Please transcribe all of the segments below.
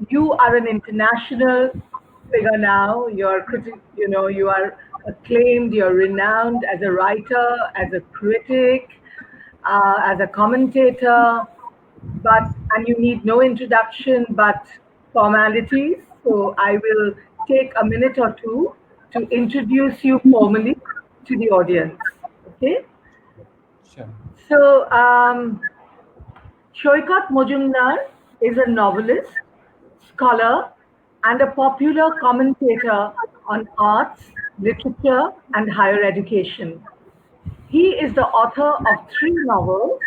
you are an international figure now. You are acclaimed. You're renowned as a writer, as a critic, as a commentator. And you need no introduction but formalities. So I will take a minute or two to introduce you formally to the audience. Okay. Sure. So Saikat Majumdar is a novelist, scholar, and a popular commentator on arts, literature, and higher education. He is the author of 3 novels,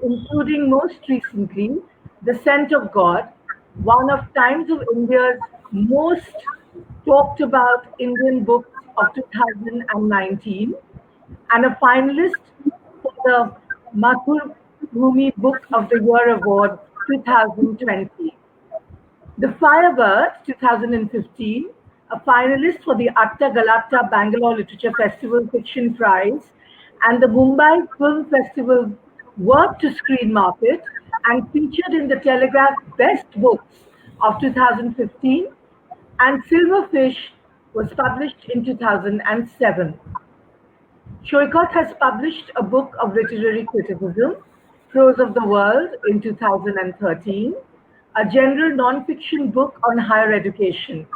including most recently The Scent of God, one of Times of India's most talked about Indian books of 2019, and a finalist for the Mathrubhumi Book of the Year Award 2020. The Firebird 2015, a finalist for the Atta Galatta Bangalore Literature Festival Fiction Prize and the Mumbai Film Festival Work to Screen Market, and featured in the Telegraph Best Books of 2015, and Silverfish was published in 2007. Saikat has published a book of literary criticism, Prose of the World, in 2013, a general non-fiction book on higher education,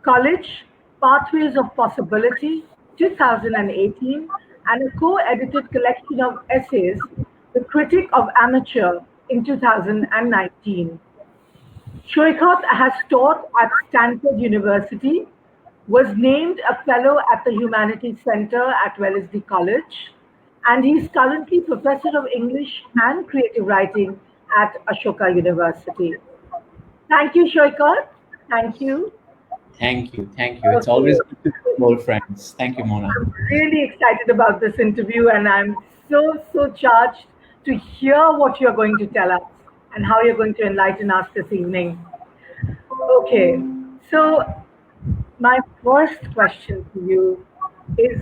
College, Pathways of Possibility, 2018, and a co-edited collection of essays, The Critic of Amateur, in 2019. Saikat has taught at Stanford University, was named a fellow at the Humanities Center at Wellesley College, and he is currently Professor of English and Creative Writing at Ashoka University. Thank you, Saikat. Thank you. Thank you. It's always good to meet old friends. Thank you, Mona. I'm really excited about this interview, and I'm so charged to hear what you're going to tell us and how you're going to enlighten us this evening. Okay, so my first question to you is,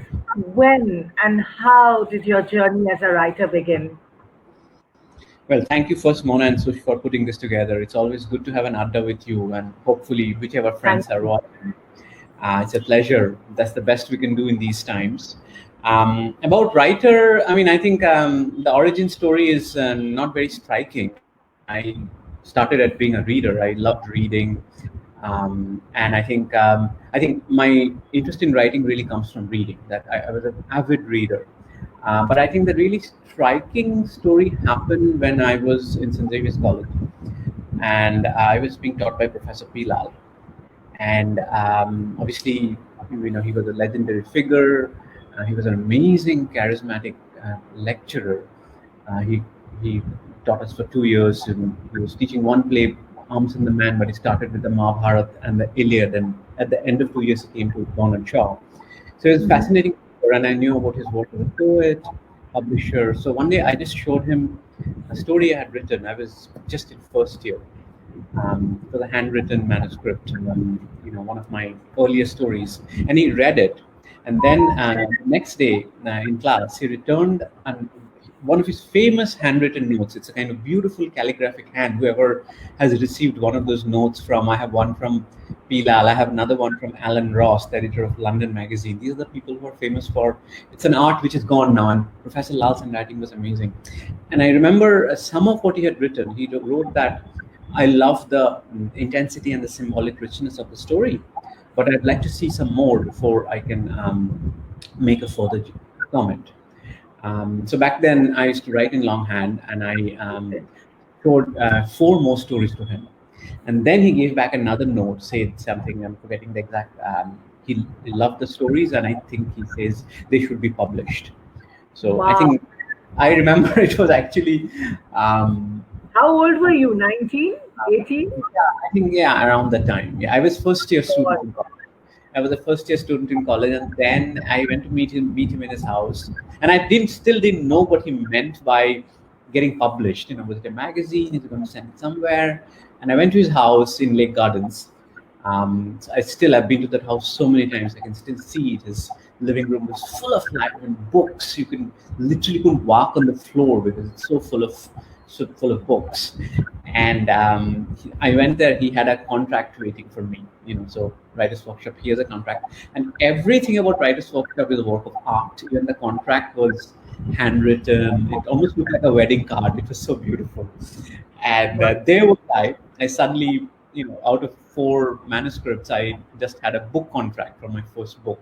when and how did your journey as a writer begin? Well, thank you first, Mona and Sush, for putting this together. It's always good to have an adda with you, and hopefully whichever friends are watching. It's a pleasure. That's the best we can do in these times. About writer, I mean, I think the origin story is not very striking. I started at being a reader. I loved reading. And I think my interest in writing really comes from reading. That I was an avid reader. But I think the really striking story happened when I was in St. Xavier's College, and I was being taught by Professor P. Lal. And obviously, he was a legendary figure. He was an amazing, charismatic lecturer. He taught us for 2 years, and he was teaching one play, Arms and the Man, but he started with the Mahabharata and the Iliad, and at the end of 2 years, he came to Bernard Shaw. So it was fascinating, and I knew about his work as a poet, publisher. So one day I just showed him a story I had written. I was just in first year. It was a handwritten manuscript, one of my earliest stories, and he read it. And then next day in class, he returned one of his famous handwritten notes. It's a kind of beautiful calligraphic hand. Whoever has received one of those notes from, I have one from P. Lal, I have another one from Alan Ross, the editor of London Magazine. These are the people who are famous for, it's an art which is gone now, and Professor Lal's handwriting was amazing. And I remember some of what he had written. He wrote that, I love the intensity and the symbolic richness of the story, but I'd like to see some more before I can make a further comment. So back then I used to write in longhand, and I showed 4 more stories to him. And then he gave back another note, said something, I'm forgetting the exact, he loved the stories, and I think he says they should be published. So wow. I think, I remember it was actually... how old were you, 19, 18? Yeah, I think, around that time. Yeah, I was first year student in college. I was a first year student in college, and then I went to meet him in his house. And I still didn't know what he meant by getting published. Was it a magazine? Is it going to send it somewhere? And I went to his house in Lake Gardens. So I've been to that house so many times. I can still see it. His living room was full of books. You couldn't walk on the floor because it's so full of full of books. And I went there. He had a contract waiting for me. So Writers Workshop. Here's a contract, and everything about Writers Workshop is a work of art. Even the contract was handwritten. It almost looked like a wedding card. It was so beautiful. And there was I suddenly, out of 4 manuscripts, I just had a book contract for my first book.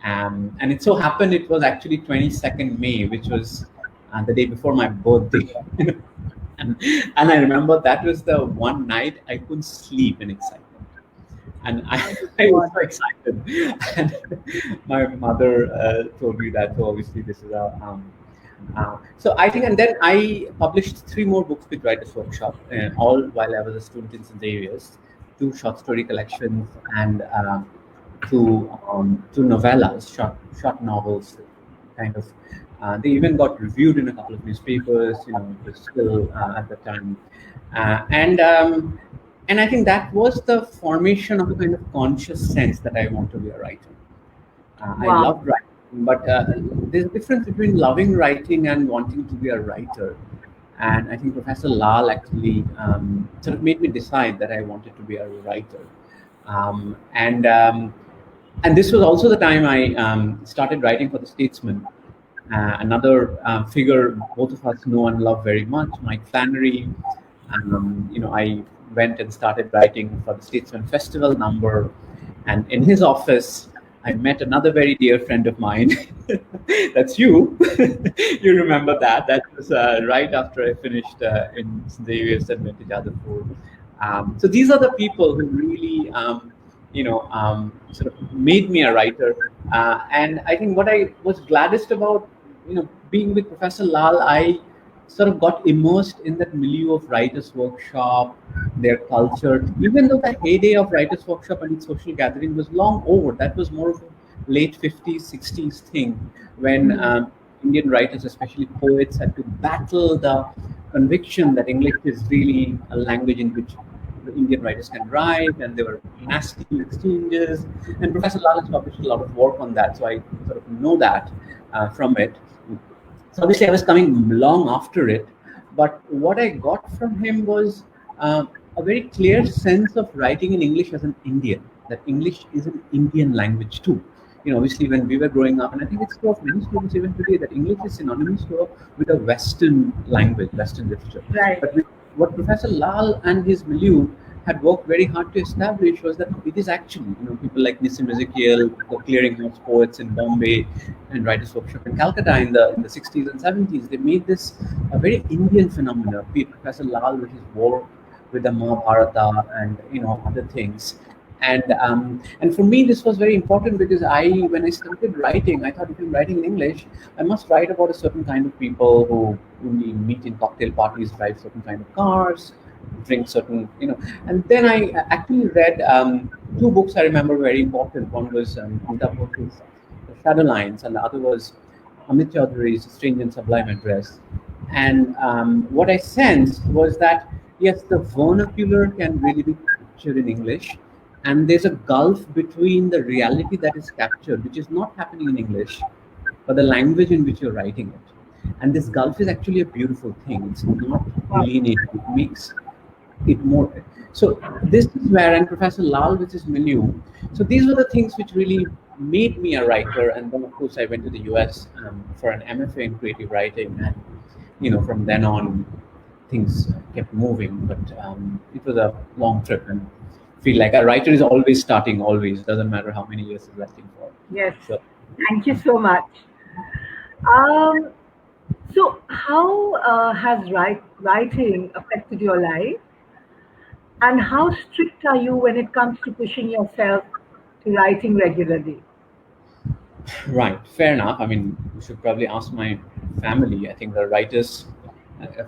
And it so happened it was actually 22nd May, which was the day before my birthday. and I remember that was the one night I couldn't sleep in excitement. And I was so excited. And my mother told me that, so obviously this is a so I think, and then I published 3 more books with Writers Workshop, all while I was a student in St. Xavier's, 2 short story collections and two novellas, short novels, kind of. They even got reviewed in a couple of newspapers. It was still at the time, and I think that was the formation of a kind of conscious sense that I want to be a writer. I loved writing, but there's a difference between loving writing and wanting to be a writer. And I think Professor Lal actually sort of made me decide that I wanted to be a writer. And this was also the time I started writing for The Statesman, another figure both of us know and love very much, Mike Flannery. I went and started writing for the Statesman Festival number, and in his office, I met another very dear friend of mine. That's you. You remember that? That was right after I finished in St. Xavier's and went to Jadavpur. So these are the people who really, sort of made me a writer. And I think what I was gladdest about, being with Professor Lal, I sort of got immersed in that milieu of Writers Workshop, their culture. Even though the heyday of Writers Workshop and its social gathering was long over, that was more of a late 50s, 60s thing, when Indian writers, especially poets, had to battle the conviction that English is really a language in which the Indian writers can write, and there were nasty exchanges. And Professor Lal has published a lot of work on that, so I sort of know that from it. So obviously I was coming long after it, but what I got from him was a very clear sense of writing in English as an Indian, that English is an Indian language too. Obviously when we were growing up, and I think it's true of many students even today, that English is synonymous with a Western language, Western literature. Right. But what Professor Lal and his milieu had worked very hard to establish was that it is actually, people like Nissim Ezekiel, the clearinghouse poets in Bombay and Writers Workshop in Calcutta in the 60s and 70s, they made this a very Indian phenomenon. Professor Lal with his work with the Mahabharata and other things. And for me, this was very important because when I started writing, I thought if I'm writing in English, I must write about a certain kind of people who only meet in cocktail parties, drive certain kind of cars, drink certain, And then I actually read 2 books I remember very important. One was Amitabh Ghosh's The Shadow Lines, and the other was Amit Chaudhary's Strange and Sublime Address. And what I sensed was that, yes, the vernacular can really be captured in English, and there's a gulf between the reality that is captured, which is not happening in English, but the language in which you're writing it. And this gulf is actually a beautiful thing. It's not alienating. It makes it more. So this is where, and Professor Lal with his milieu. So these were the things which really made me a writer. And then, of course, I went to the US for an MFA in creative writing. And, from then on, things kept moving. But it was a long trip. And feel like a writer is always starting, always. Doesn't matter how many years he's writing for. Yes. So, thank you so much. So how has writing affected your life? And how strict are you when it comes to pushing yourself to writing regularly? right, fair enough. I mean, you should probably ask my family. I think the writers,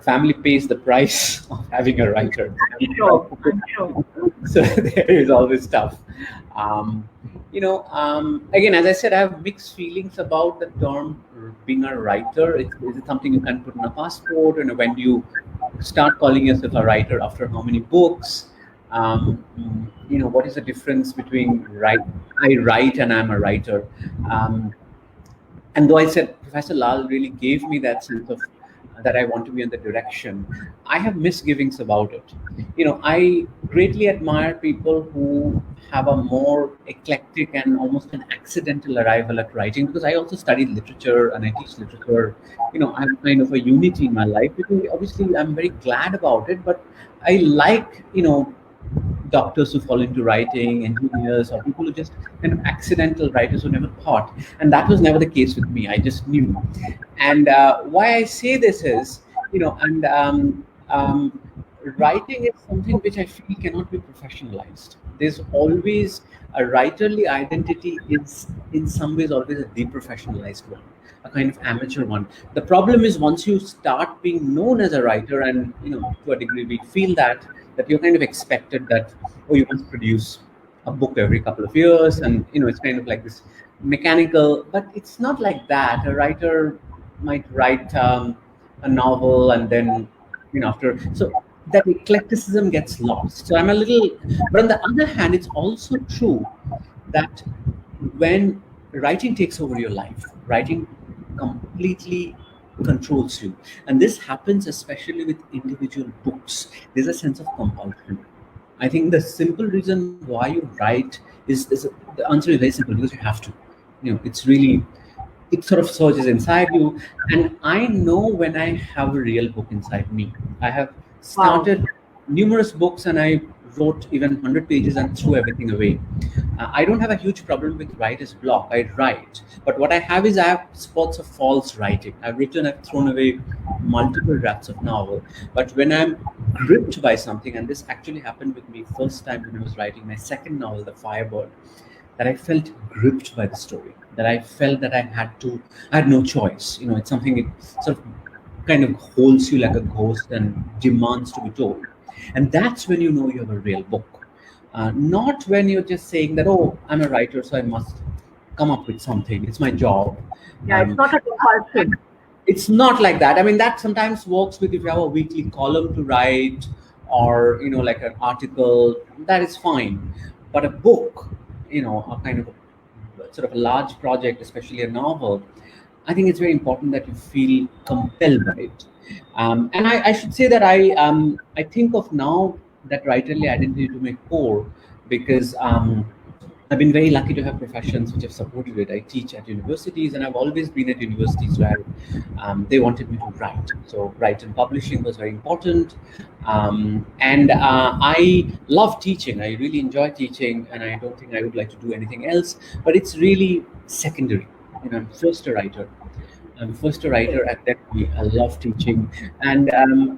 family pays the price of having a writer. I'm sure. So there is always tough. Again, as I said, I have mixed feelings about the term being a writer. Is it something you can put in a passport? And when do you start calling yourself a writer? After how many books? What is the difference between I write and I'm a writer? And though I said Professor Lal really gave me that sense of that I want to be in the direction, I have misgivings about it. I greatly admire people who have a more eclectic and almost an accidental arrival at writing, because I also studied literature and I teach literature. I have kind of a unity in my life, because obviously I'm very glad about it, but I like, doctors who fall into writing, engineers, or people who just kind of accidental writers who never thought. And that was never the case with me. I just knew. And why I say this is, and writing is something which I feel cannot be professionalized. There's always a writerly identity is in some ways always a deprofessionalized one, a kind of amateur one. The problem is once you start being known as a writer, and to a degree we feel that you're kind of expected that, oh, you must produce a book every couple of years, and it's kind of like this mechanical. But it's not like that. A writer might write a novel, and then after, so that eclecticism gets lost. So I'm a little, but on the other hand, it's also true that when writing takes over your life, writing completely controls you. And this happens especially with individual books. There's a sense of compulsion. I think the simple reason why you write is the answer is very simple, because you have to. It's really, it sort of surges inside you. And I know when I have a real book inside me. I have Wow. started numerous books, and I wrote even 100 pages and threw everything away. I don't have a huge problem with writer's block. I write. But what I have is I have spots of false writing. I've written, I've thrown away multiple drafts of novel. But when I'm gripped by something, and this actually happened with me first time when I was writing my second novel, The Firebird, that I felt gripped by the story, that I felt that I had no choice. It's something, it sort of kind of holds you like a ghost and demands to be told. And that's when you know you have a real book. Not when you're just saying that, oh, I'm a writer, so I must come up with something. It's my job. Yeah, it's Um, not a compulsion. it's not like that. I mean, that sometimes works with if you have a weekly column to write, or like an article, that is fine. But a book, a kind of sort of a large project, especially a novel, I think it's very important that you feel compelled by it. And I should say that I think of now that writerly identity to my core, because I've been very lucky to have professions which have supported it. I teach at universities, and I've always been at universities where they wanted me to write. So, write and publishing was very important. And I love teaching. I really enjoy teaching, and I don't think I would like to do anything else. But it's really secondary. I'm first a writer. I'm first a writer, and then I love teaching. And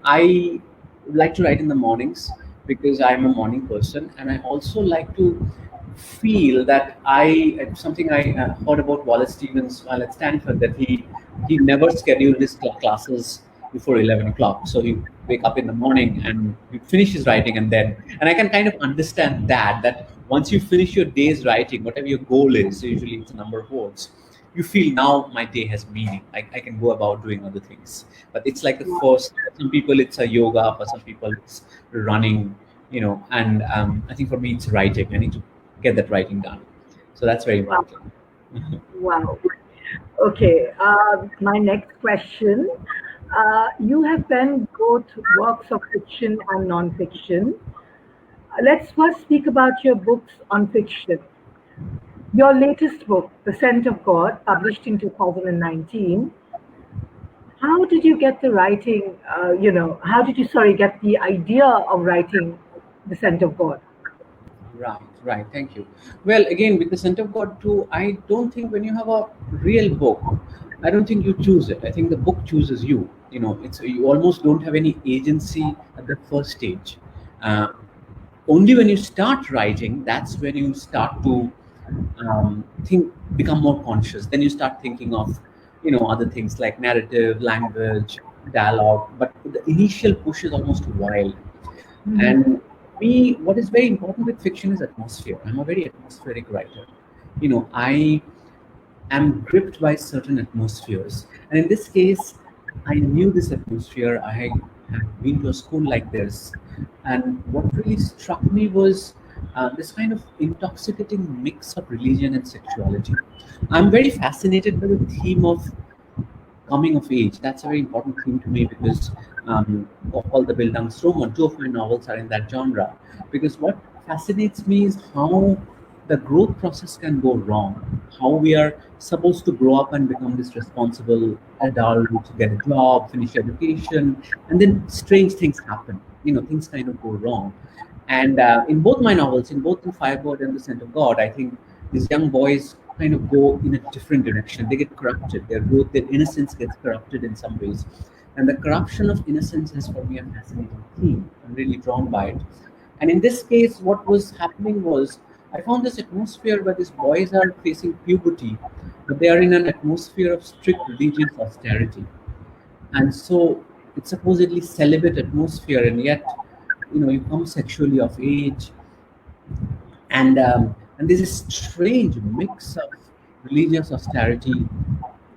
I like to write in the mornings, because I'm a morning person, and I also like to feel that something I heard about Wallace Stevens while at Stanford, that he never scheduled his classes before 11 o'clock. So he wake up in the morning and he finish his writing, and I can kind of understand that once you finish your day's writing, whatever your goal is, so usually it's a number of words, you feel now my day has meaning. I can go about doing other things. But it's like the first, some people it's a yoga, for some people it's running, and I think for me it's writing. I need to get that writing done. So that's very Wow. important. Wow. Okay. My next question. You have penned both works of fiction and non-fiction. Let's first speak about your books on fiction. Your latest book, The Scent of God, published in 2019. How did you get the writing? How did you, sorry, get the idea of writing The Scent of God? Right, right. Thank you. Well, again, with the Scent of God too, I don't think when you have a real book, I don't think you choose it. I think the book chooses you. It's, you almost don't have any agency at the first stage. Uh, Only when you start writing, that's when you start to think, become more conscious. Then you start thinking of, other things like narrative, language, dialogue. But the initial push is almost wild. Mhm. And me, what is very important with fiction is atmosphere. I'm a very atmospheric writer. I am gripped by certain atmospheres. And in this case, I knew this atmosphere. I had been to a school like this. And what really struck me was this kind of intoxicating mix of religion and sexuality. I'm very fascinated by the theme of coming of age. That's a very important thing to me because of all the Bildungsroman, two of my novels are in that genre. Because what fascinates me is how the growth process can go wrong. How we are supposed to grow up and become this responsible adult, get a job, finish education, and then strange things happen. Things kind of go wrong. And in both my novels, in both The Firebird and The Scent of God, I think these young boys kind of go in a different direction. They get corrupted. Their growth, their innocence gets corrupted in some ways. And the corruption of innocence is for me a fascinating theme. I'm really drawn by it. And in this case, what was happening was I found this atmosphere where these boys are facing puberty, but they are in an atmosphere of strict religious austerity. And so it's supposedly celibate atmosphere, and yet you come sexually of age, and there's a strange mix of religious austerity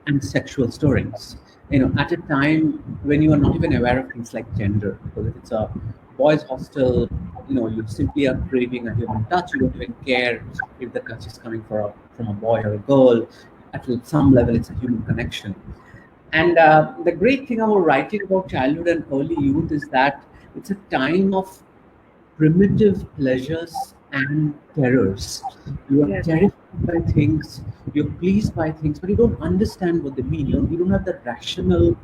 and sexual stirrings. At a time when you are not even aware of things like gender, because if it's a boys' hostel, you simply are craving a human touch. You don't even care if the touch is coming from a boy or a girl. At some level, it's a human connection. And the great thing about writing about childhood and early youth is that it's a time of primitive pleasures and terrors. You are Yes. terrified by things, you're pleased by things, but you don't understand what they mean. You don't have the rational,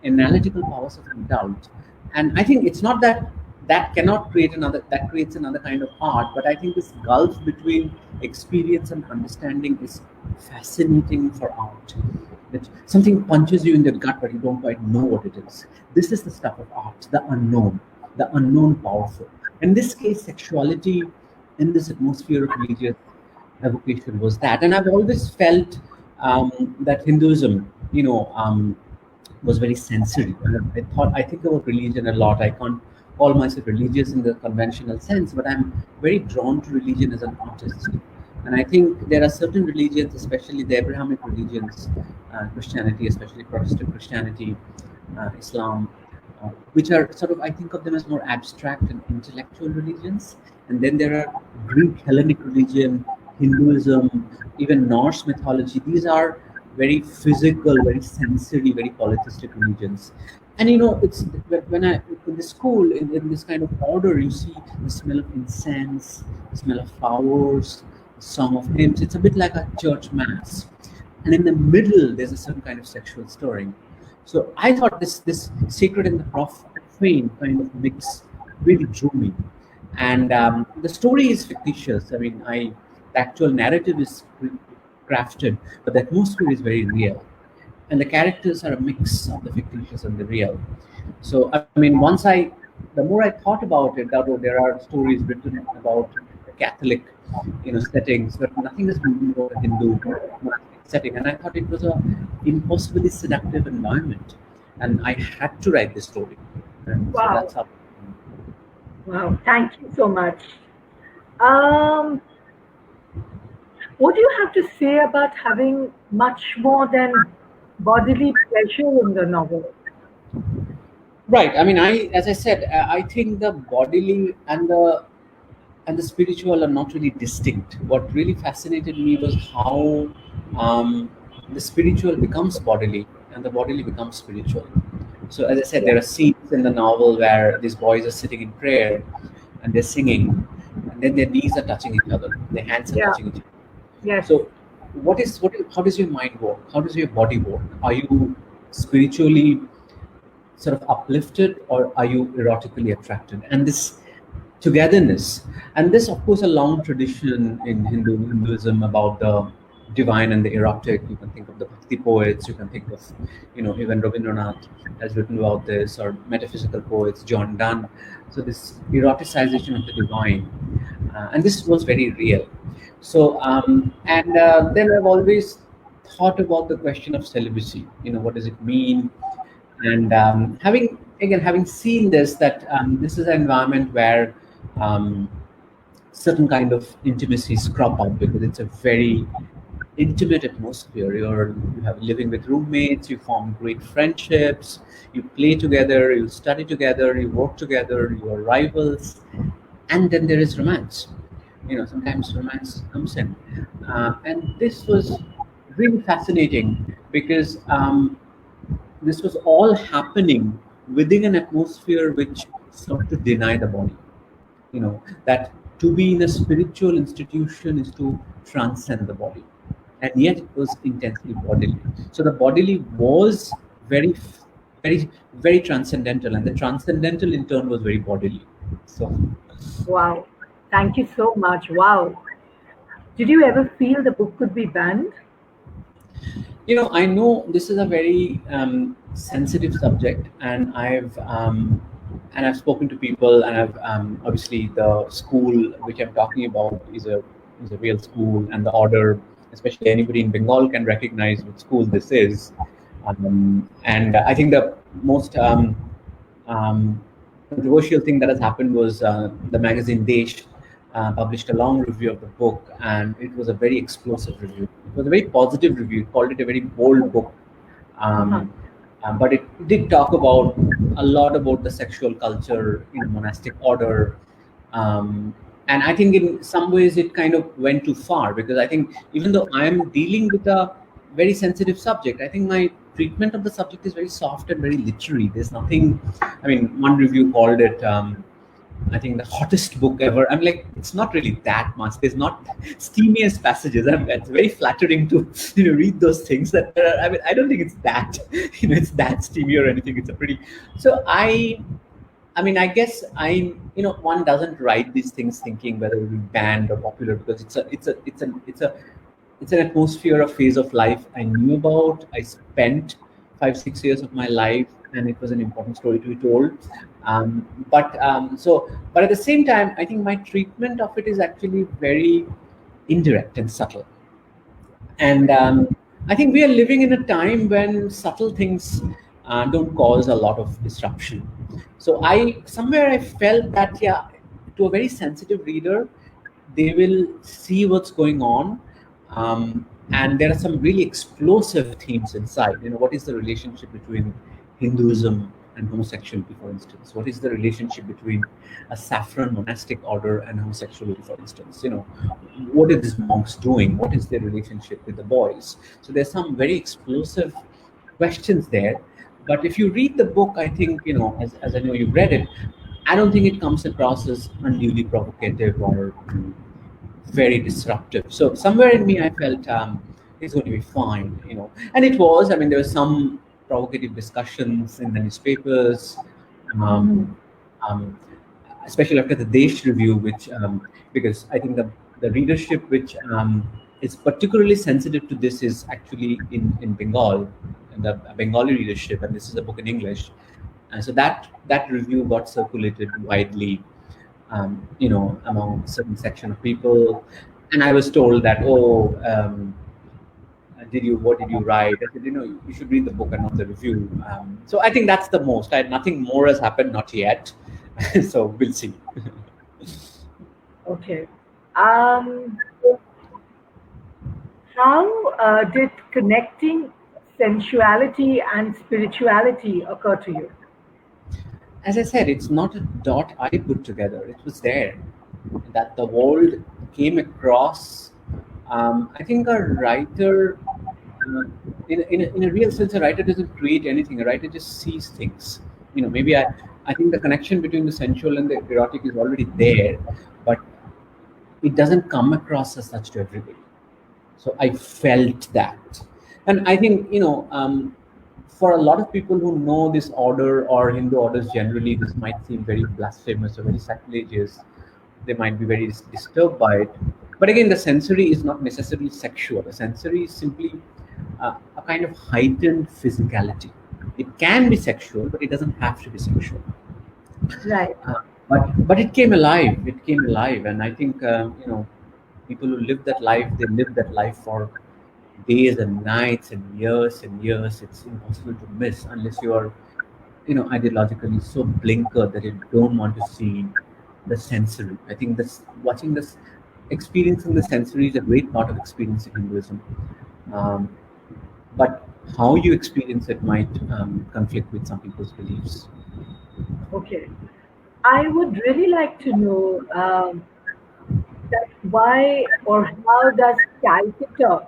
analytical powers of an adult. And I think it's not that that creates another kind of art, but I think this gulf between experience and understanding is fascinating for art. That something punches you in the gut, but you don't quite know what it is. This is the stuff of art, the unknown powerful. In this case, sexuality in this atmosphere of religious evocation was that. And I've always felt that Hinduism, was very sensory. I think about religion a lot. I can't call myself religious in the conventional sense, but I'm very drawn to religion as an artist. And I think there are certain religions, especially the Abrahamic religions, Christianity, especially Protestant Christianity, Islam, which are sort of, I think of them as more abstract and intellectual religions. And then there are Greek Hellenic religion, Hinduism, even Norse mythology. These are very physical, very sensory, very politistic religions. And it's when I in the school in this kind of order, you see the smell of incense, the smell of flowers, the song of hymns. It's a bit like a church mass, and in the middle there's a certain kind of sexual stirring. So I thought this sacred and the profane kind of mix really drew me. And the story is fictitious. I mean, the actual narrative is crafted, but the atmosphere is very real, and the characters are a mix of the fictitious and the real. So I mean, the more I thought about it, although there are stories written about the Catholic, settings, but nothing is written about a Hindu setting, and I thought it was a impossibly seductive environment, and I had to write this story, and so Wow. that's how. Wow. Thank you so much. Um, what do you have to say about having much more than bodily pleasure in the novel? Right. I mean, as I said, I think the bodily and the spiritual are not really distinct. What really fascinated me was how the spiritual becomes bodily and the bodily becomes spiritual. So, as I said, Yes. there are scenes in the novel where these boys are sitting in prayer and they're singing, and then their knees are touching each other, their hands are Yeah. touching each other. Yes. So, how does your mind work? How does your body work? Are you spiritually sort of uplifted, or are you erotically attracted? And this togetherness, and this of course a long tradition in Hinduism about the divine and the erotic. You can think of the bhakti poets, you can think of even Rabindranath has written about this, or metaphysical poets, John Donne. So this eroticization of the divine, and this was very real. So and then I've always thought about the question of celibacy. What does it mean? And having seen this, that this is an environment where um, certain kind of intimacies crop up, because it's a very intimate atmosphere. You have living with roommates, you form great friendships, you play together, you study together, you work together, you are rivals, and then there is romance. Sometimes romance comes in, and this was really fascinating because this was all happening within an atmosphere which sought to deny the body. That to be in a spiritual institution is to transcend the body, and yet it was intensely bodily. So the bodily was very, very, very transcendental, and the transcendental in turn was very bodily. So Wow. Thank you so much. Wow. Did you ever feel the book could be banned? I know this is a very sensitive subject, and I've spoken to people, and I've obviously the school which I'm talking about is a real school, and the order, especially anybody in Bengal can recognize what school this is, and I think the most controversial thing that has happened was the magazine Desh published a long review of the book, and it was a very explosive review. It was a very positive review. It called it a very bold book, Uh-huh. but it did talk about a lot about the sexual culture in a monastic order. And I think in some ways it kind of went too far, because I think even though I'm dealing with a very sensitive subject, I think my treatment of the subject is very soft and very literary. There's nothing, I mean, one review called it, I think, the hottest book ever. I'm like, it's not really that much. There's not steamiest passages. It's very flattering to read those things. I mean, I don't think it's that it's that steamy or anything. It's a pretty. So I mean, I guess one doesn't write these things thinking whether it will be banned or popular, because it's an atmosphere, a phase of life I knew about. I spent 5 6 years of my life, and it was an important story to be told. But at the same time, I think my treatment of it is actually very indirect and subtle. And I think we are living in a time when subtle things don't cause a lot of disruption. So I felt that, yeah, to a very sensitive reader, they will see what's going on. And there are some really explosive themes inside. What is the relationship between Hinduism and homosexuality, for instance? What is the relationship between a saffron monastic order and homosexuality, for instance? What are these monks doing? What is their relationship with the boys? So there's some very explosive questions there. But if you read the book, I think, as I know you've read it, I don't think it comes across as unduly provocative or very disruptive. So somewhere in me, I felt it's going to be fine. And it was. I mean, there were some provocative discussions in the newspapers, um, um, especially after the Desh review, which because I think the readership which is particularly sensitive to this is actually in Bengal, and the Bengali readership, and this is a book in English, and so that review got circulated widely, among a certain section of people. And I was told that, oh, what did you write? I said, you should read the book and not the review. So I think that's the most. Nothing more has happened, not yet. So we'll see. Okay. Um, how did connecting sensuality and spirituality occur to you? As I said, it's not a dot I put together. It was there that the world came across. I think a writer, in a real sense, a writer doesn't create anything. A writer just sees things. Maybe I think the connection between the sensual and the erotic is already there, but it doesn't come across as such to everybody. So I felt that. And I think, for a lot of people who know this order or Hindu orders generally, this might seem very blasphemous or very sacrilegious. They might be very disturbed by it. But again, the sensory is not necessarily sexual. The sensory is simply a kind of heightened physicality. It can be sexual, but it doesn't have to be sexual. Right. But it came alive. It came alive, and I think people who live that life, they live that life for days and nights and years and years. It's impossible to miss unless you are, ideologically so blinkered that you don't want to see the sensory. I think watching this, experiencing the sensory is a great part of experiencing Hinduism. Um, but how you experience it might conflict with some people's beliefs. Okay. I would really like to know that why or how does Calcutta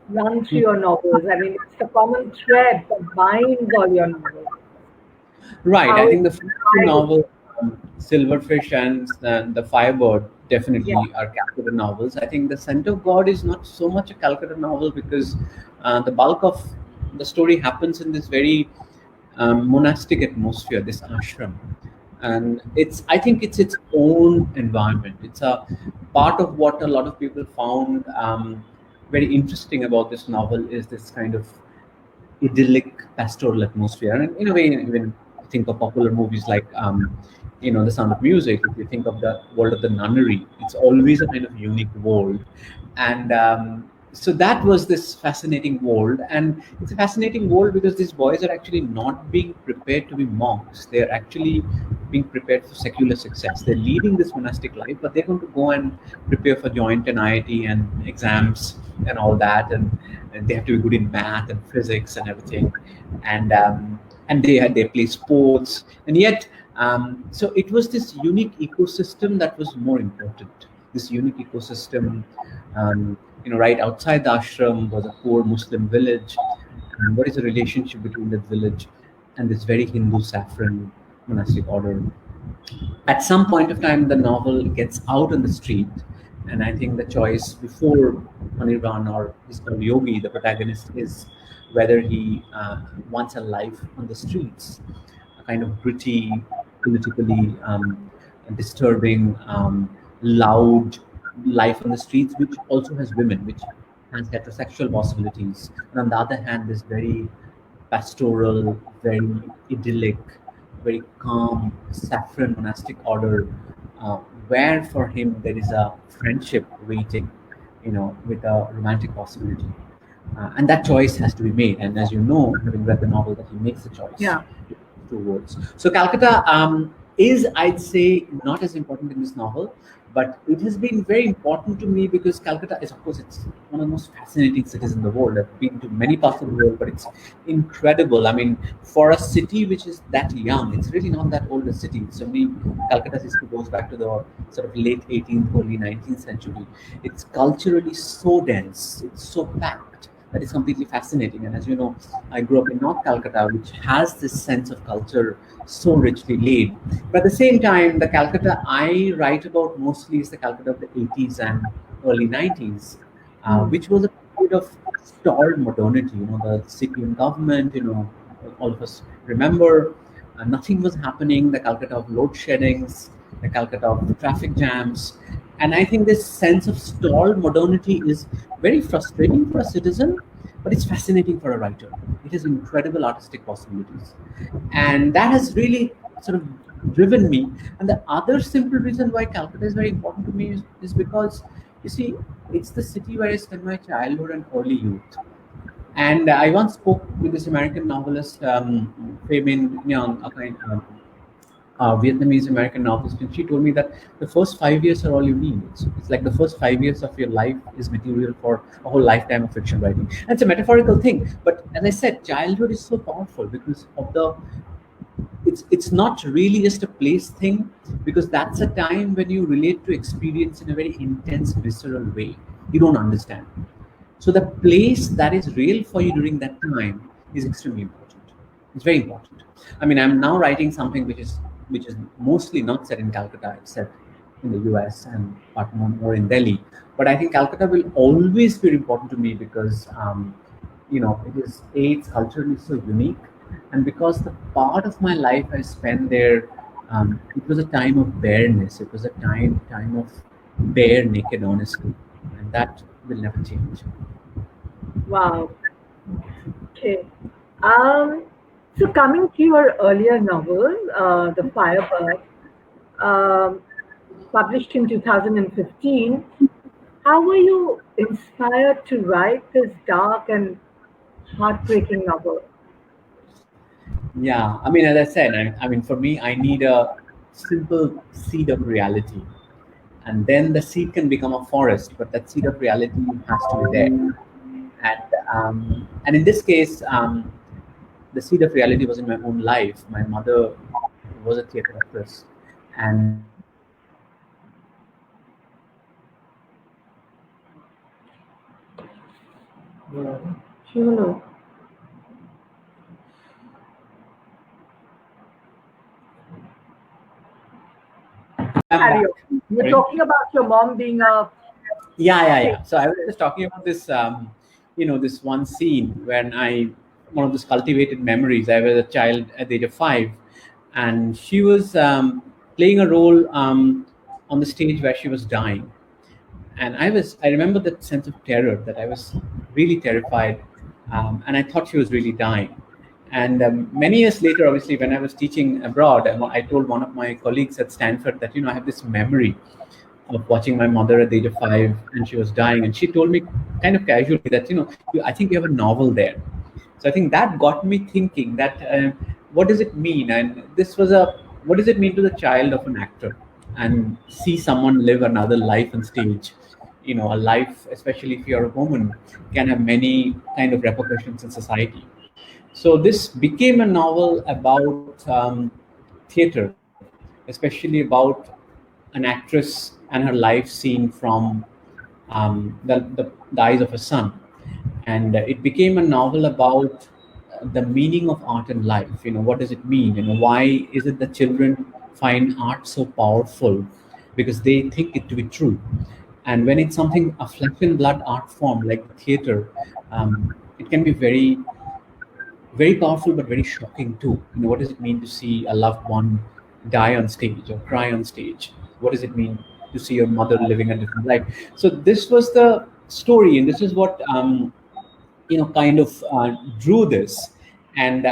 run through your novels? I mean, it's the common thread that binds all your novels. Right. I How think the first two inspiring. novels, Silverfish and The Firebird, Yeah. definitely are Calcutta novels. I think The Scent of God is not so much a Calcutta novel because the bulk of the story happens in this very monastic atmosphere, this ashram, and I think it's its own environment. It's a part of what a lot of people found very interesting about this novel is this kind of idyllic pastoral atmosphere. And in a way, even think of popular movies like, The Sound of Music. If you think of the world of the nunnery, it's always a kind of unique world. And so that was this fascinating world. And it's a fascinating world because these boys are actually not being prepared to be monks. They're actually being prepared for secular success. They're leading this monastic life, but they're going to go and prepare for joint and IIT and exams and all that. And they have to be good in math and physics and everything. And they play sports. And yet, so it was this unique ecosystem that was more important. This unique ecosystem, right outside the ashram was a poor Muslim village. And what is the relationship between that village and this very Hindu saffron monastic order? At some point of time, the novel gets out on the street, and I think the choice before Anirban or his called Yogi, the protagonist, is whether he wants a life on the streets, a kind of gritty, politically disturbing, loud life on the streets, which also has women, which has heterosexual possibilities, and on the other hand, this very pastoral, very idyllic, very calm saffron monastic order, uh, where for him there is a friendship waiting, with a romantic possibility. And that choice has to be made. And as you know, having read the novel, that he makes the choice Yeah. towards. So Calcutta is, I'd say, not as important in this novel, but it has been very important to me because Calcutta is, of course, it's one of the most fascinating cities in the world. I've been to many parts of the world, but it's incredible. I mean, for a city which is that young, it's really not that old a city. It's only Calcutta's history goes back to the sort of late 18th, early 19th century. It's culturally so dense, it's so packed that is completely fascinating. And as you know, I grew up in North Calcutta, which has this sense of culture so richly laid. But at the same time, the Calcutta I write about mostly is the Calcutta of the 80s and early 90s, Mm. which was a period of stalled modernity. The CPM government, all of us remember, nothing was happening. The Calcutta of load sheddings, the Calcutta of traffic jams. And I think this sense of stalled modernity is very frustrating for a citizen, but it's fascinating for a writer. It has incredible artistic possibilities. And that has really sort of driven me. And the other simple reason why Calcutta is very important to me is because, you see, it's the city where I spent my childhood and early youth. And I once spoke with this American novelist, Phê Minh Nhan, Vietnamese American novelist, and she told me that the first 5 years are all you need. It's like the first 5 years of your life is material for a whole lifetime of fiction writing. And it's a metaphorical thing, but as I said, childhood is so powerful because of the. It's not really just a place thing, because that's a time when you relate to experience in a very intense, visceral way. You don't understand. So the place that is real for you during that time is extremely important. It's very important. I mean, I'm now writing something which is mostly not set in Calcutta. It's set in the US and part more in Delhi. But I think Calcutta will always be important to me because it is it's culturally so unique, and because the part of my life I spent there, it was a time of bareness. It was a time of bare naked honesty, and that will never change. Wow. Okay. Um, so coming to your earlier novel, The Firebird, um, published in 2015, how were you inspired to write this dark and heartbreaking novel? Yeah, I mean, as I said, I mean, for me, I need a simple seed of reality, and then the seed can become a forest. But that seed of reality has to be there, and in this case, the seed of reality was in my own life. My mother was a theater actress, and Yeah. Sure. I'm Carry back. on. You're Sorry. talking about your mom being a Yeah. So I was just talking about this, this one scene when one of those cultivated memories. I was a child at the age of 5, and she was playing a role on the stage where she was dying. And I remember that sense of terror, that I was really terrified, and I thought she was really dying. And many years later, obviously, when I was teaching abroad, I told one of my colleagues at Stanford that I have this memory of watching my mother at the age of 5, and she was dying, and she told me kind of casually that I think you have a novel there. So I think that got me thinking that what does it mean? And this was a what does it mean to the child of an actor, and see someone live another life on stage? A life, especially if you're a woman, can have many kind of repercussions in society. So this became a novel about theater, especially about an actress and her life seen from the eyes of a son. And it became a novel about the meaning of art in life. What does it mean? Why is it that children find art so powerful? Because they think it to be true. And when it's something, a flesh and blood art form like theater, it can be very powerful but very shocking too. What does it mean to see a loved one die on stage or cry on stage? What does it mean to see your mother living a different life? So this was the story, and this is what kind of drew this. And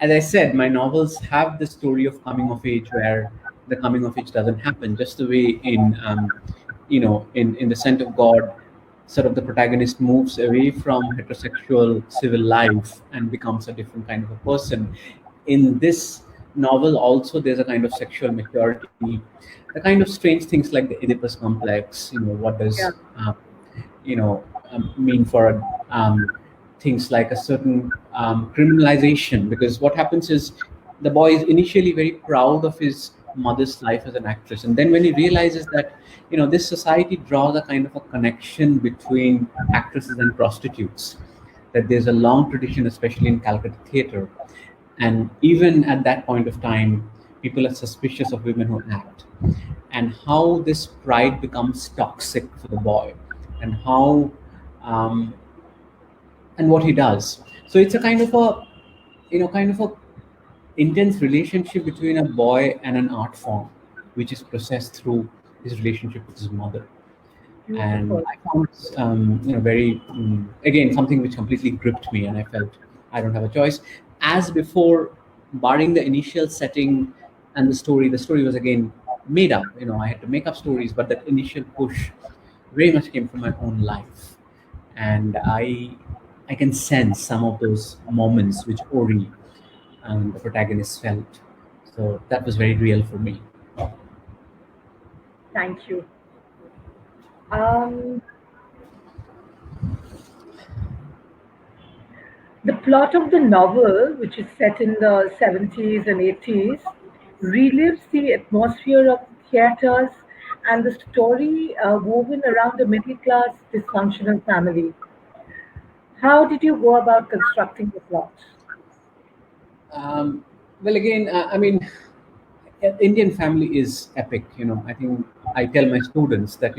as I said, my novels have the story of coming of age, where the coming of age doesn't happen just the way in the Scent of God, sort of the protagonist moves away from heterosexual civil life and becomes a different kind of a person. In this novel also, there's a kind of sexual maturity, the kind of strange things like the Oedipus complex. What yeah. does you know mean for things like a certain criminalization? Because what happens is, the boy is initially very proud of his mother's life as an actress, and then when he realizes that this society draws a kind of a connection between actresses and prostitutes, that there's a long tradition, especially in Calcutta theater, and even at that point of time, people are suspicious of women who act, and how this pride becomes toxic for the boy, and how um, and what he does. So it's a kind of a intense relationship between a boy and an art form, which is processed through his relationship with his mother. And Beautiful. I found this, very again, something which completely gripped me, and I felt I don't have a choice. As before, barring the initial setting and the story was again made up. I had to make up stories, but that initial push very much came from my own life, and I can sense some of those moments which Ori and the protagonist felt. So that was very real for me. Thank you. Um, the plot of the novel, which is set in the 70s and 80s, relives the atmosphere of theaters and the story woven around a middle class dysfunctional family. How did you go about constructing the plot? Um, well, again, I mean, Indian family is epic. I think I tell my students that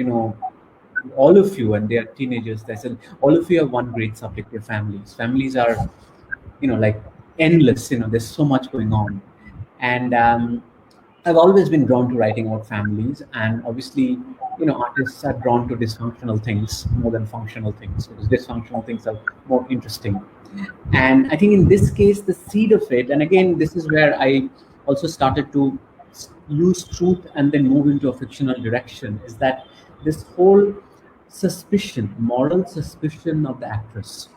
all of you, and they are teenagers. I said all of you have one great subject: your families. Families are like endless. There's so much going on, and I've always been drawn to writing about families, and obviously, artists are drawn to dysfunctional things more than functional things, because dysfunctional things are more interesting. And I think in this case, the seed of it, and again, this is where I also started to use truth and then move into a fictional direction, is that this whole suspicion, moral suspicion of the actress,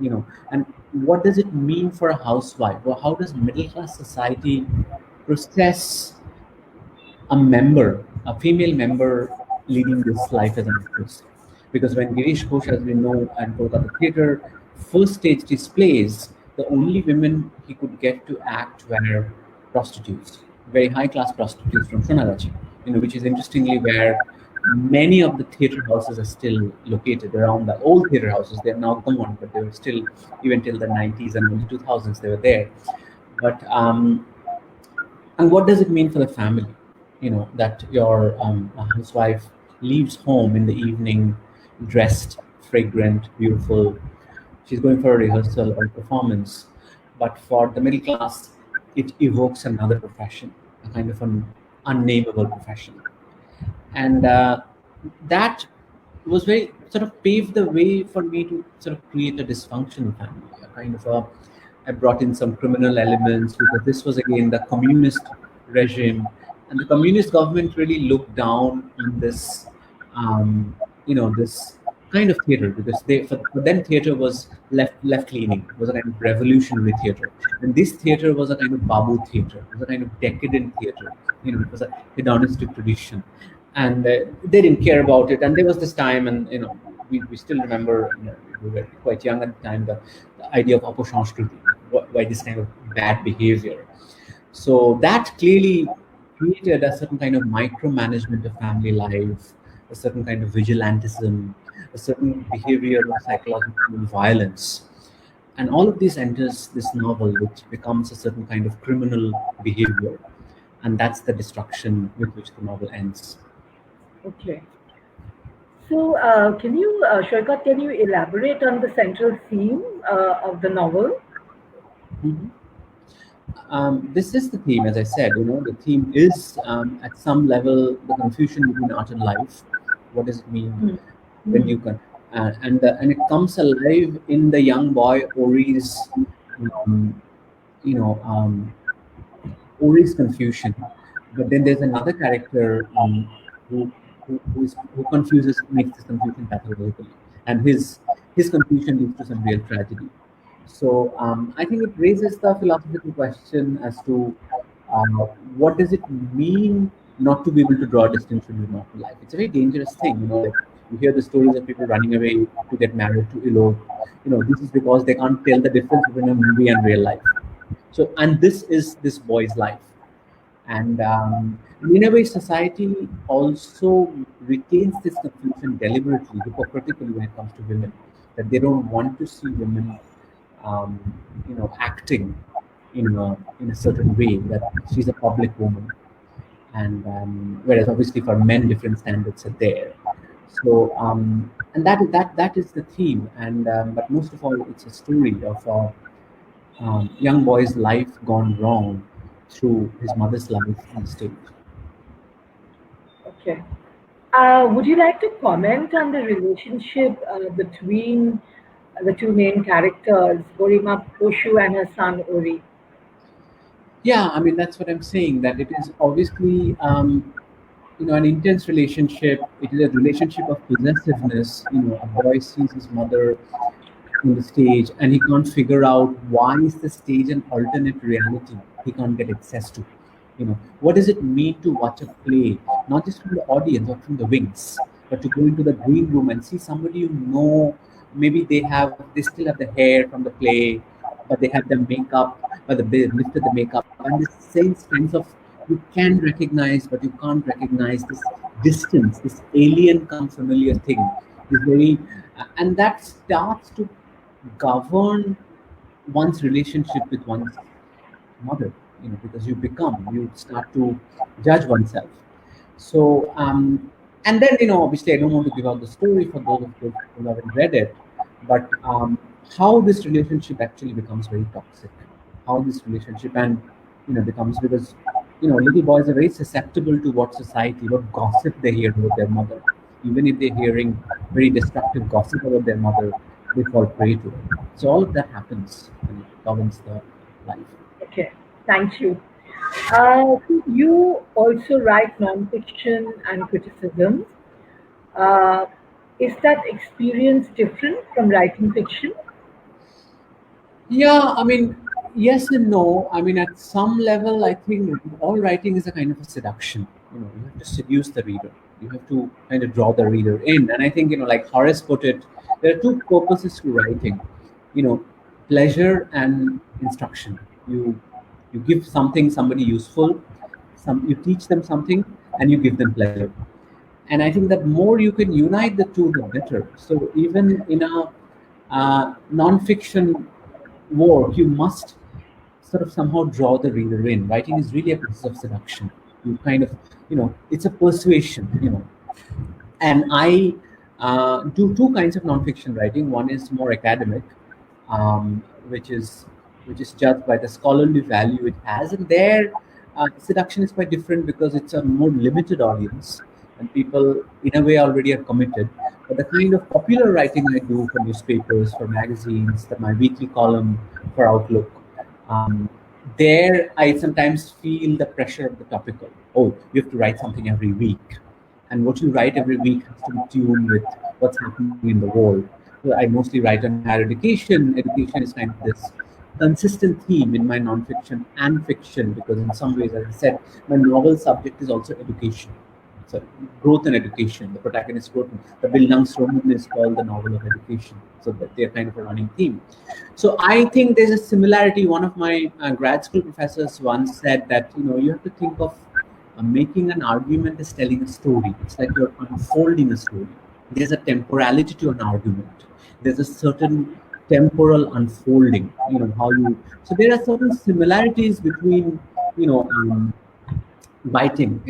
and what does it mean for a housewife? Or how does middle class society process a female member leading this life as an actress? Because when Girish Ghosh, as we know, and Kolkata Theatre first staged his plays, the only women he could get to act were prostitutes, very high class prostitutes from Sonarachi, which is interestingly where many of the theater houses are still located around the old theater houses. They're now gone, but they were still, even till the 90s and early 2000s, they were there. But and what does it mean for the family? That your housewife leaves home in the evening, dressed, fragrant, beautiful. She's going for a rehearsal or performance. But for the middle class, it evokes another profession, a kind of an unnameable profession. And that was very sort of paved the way for me to sort of create a dysfunctional family, a kind of a I brought in some criminal elements because this was again the communist regime, and the communist government really looked down on this, um, this kind of theater, because for them theater was left leaning, was a kind of revolutionary theater, and this theater was a kind of babu theater, was a kind of decadent theater. It was a hedonistic tradition, and they didn't care about it. And there was this time, and we still remember, we were quite young at the time, the idea of aposhanskriti, why this kind of bad behavior. So that clearly created a certain kind of micromanagement of family life, a certain kind of vigilantism, a certain behavior of psychological violence. And all of this enters this novel, which becomes a certain kind of criminal behavior. And that's the destruction with which the novel ends. Okay. So, Saikat, can you elaborate on the central theme of the novel? Mhm. This is the theme, as I said. The theme is, at some level, the confusion between art and life. What does it mean Hmm. when Hmm. you can, and it comes alive in the young boy Ori's, um, you know, um, Ori's confusion. But then there's another character, who who confuses, makes this confusion pathologically, and his confusion leads to some real tragedy. So I think it raises the philosophical question as to, what does it mean not to be able to draw a distinction with normal life? It's a very dangerous thing. Like you hear the stories of people running away to get married, to elope. This is because they can't tell the difference between a movie and real life. So, and this is this boy's life. And in a way, society also retains this confusion deliberately, hypocritically, when it comes to women, that they don't want to see women, um, acting in a certain way, that she's a public woman, and whereas obviously for men, different standards are there. So, and that is the theme, and but most of all, it's a story of a young boy's life gone wrong through his mother's life on stage. Okay. Would you like to comment on the relationship between the two main characters, Gorima Poshu and her son Ori? Yeah, I mean that's what I'm saying. That it is obviously, an intense relationship. It is a relationship of possessiveness. A boy sees his mother on the stage, and he can't figure out why is the stage an alternate reality he can't get access to. What does it mean to watch a play, not just from the audience or from the wings, but to go into the green room and see somebody maybe they still have the hair from the play, but they have the makeup, but they lifted the makeup, and this same sense of, you can recognize but you can't recognize, this distance, this alien come familiar thing is very, and that starts to govern one's relationship with one's mother, because you start to judge oneself. So, and then, obviously, I don't want to give out the story for those of you who haven't read it, but how this relationship actually becomes very toxic. How this relationship and becomes, because little boys are very susceptible to what society, what gossip they hear about their mother. Even if they're hearing very destructive gossip about their mother, they fall prey to it. So all of that happens and it governs the life. Okay, thank you. So you also write nonfiction and criticism. Uh, is that experience different from writing fiction? Yeah, I mean, yes and no. I mean, at some level, I think all writing is a kind of a seduction. You have to seduce the reader. You have to kind of draw the reader in. And I think, like Horace put it, there are two purposes to writing. You know, pleasure and instruction. You give something somebody useful, you teach them something, and you give them pleasure. And I think that more you can unite the two, the better. So even in a non-fiction work, you must sort of somehow draw the reader in. Writing is really a process of seduction. You kind of, it's a persuasion, and I do two kinds of nonfiction writing. One is more academic, um, which is which is judged by the scholarly value it has, and there seduction is quite different because it's a more limited audience, and people in a way already are committed. But the kind of popular writing I do for newspapers, for magazines, my weekly column for Outlook, um, there I sometimes feel the pressure of the topical. Oh, you have to write something every week, and what you write every week has to be tuned with what's happening in the world. So I mostly write on higher education. Education is kind of this consistent theme in my nonfiction and fiction because, in some ways, as I said, my novel subject is also education. So growth and education. The protagonist growth. The Bildungsroman is called the novel of education. So that they're kind of a running theme. So I think there's a similarity. One of my grad school professors once said that you have to think of making an argument is telling a story. It's like you're unfolding a story. There's a temporality to an argument. There's a certain temporal unfolding. How you. So there are certain similarities between you know um, writing,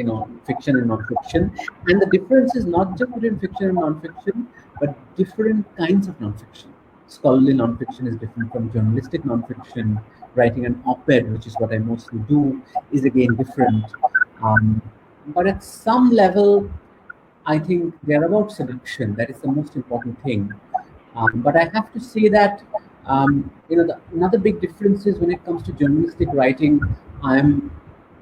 fiction and non-fiction, and the difference is not just between fiction and non-fiction, but different kinds of non-fiction. Scholarly non-fiction is different from journalistic non-fiction. Writing an op-ed, which is what I mostly do, is again different. But at some level, I think they're about seduction. That is the most important thing. But I have to say that another big difference is when it comes to journalistic writing, I'm